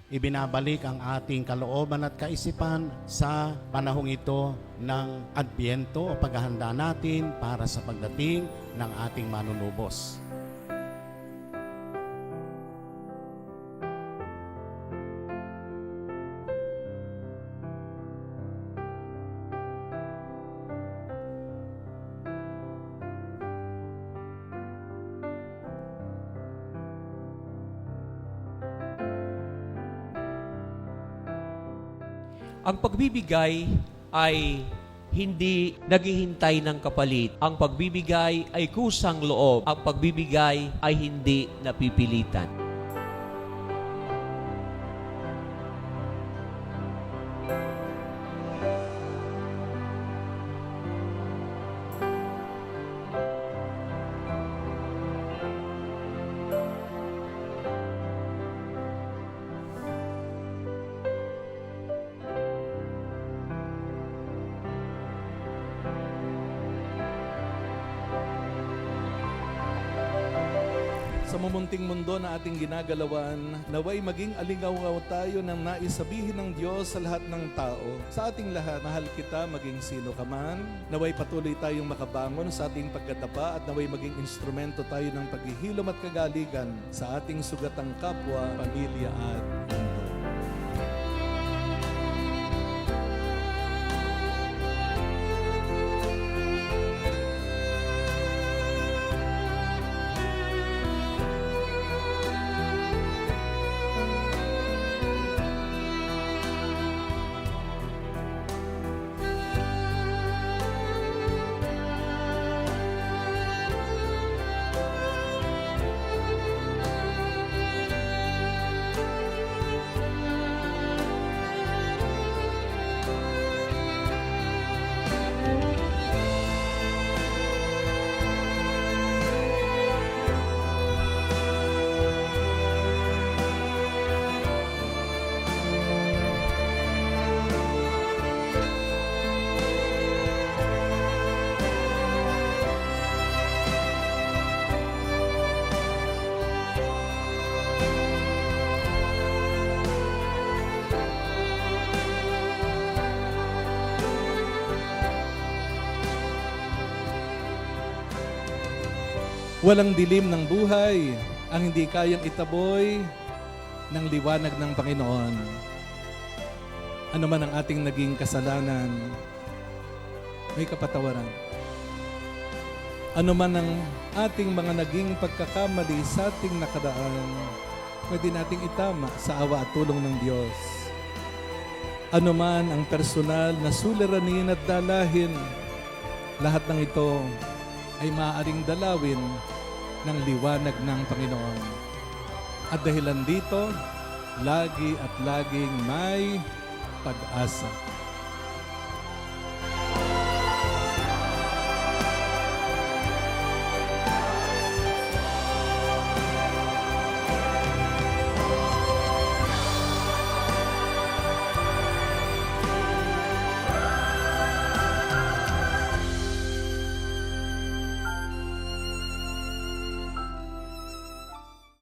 ibinabalik ang ating kalooban at kaisipan sa panahong ito ng Adbyento o paghahanda natin para sa pagdating ng ating manunubos. Ang pagbibigay ay hindi naghihintay ng kapalit. Ang pagbibigay ay kusang loob. Ang pagbibigay ay hindi napipilitan. Sa mumunting mundo na ating ginagalawan, naway maging alingaw tayo ng naisabihin ng Diyos sa lahat ng tao. Sa ating lahat, mahal kita maging sino ka man. Naway patuloy tayong makabangon sa ating pagkadapa at naway maging instrumento tayo ng paghihilom at kagaligan sa ating sugatang kapwa, pamilya at mundo. Walang dilim ng buhay ang hindi kayang itaboy ng liwanag ng Panginoon. Ano man ang ating naging kasalanan, may kapatawaran. Ano man ang ating mga naging pagkakamali sa ating nakaraan, pwede nating itama sa awa at tulong ng Diyos. Ano man ang personal na suliranin at dalahin, lahat ng ito ay maaaring dalawin ng liwanag ng Panginoon. At dahilan dito, lagi at laging may pag-asa.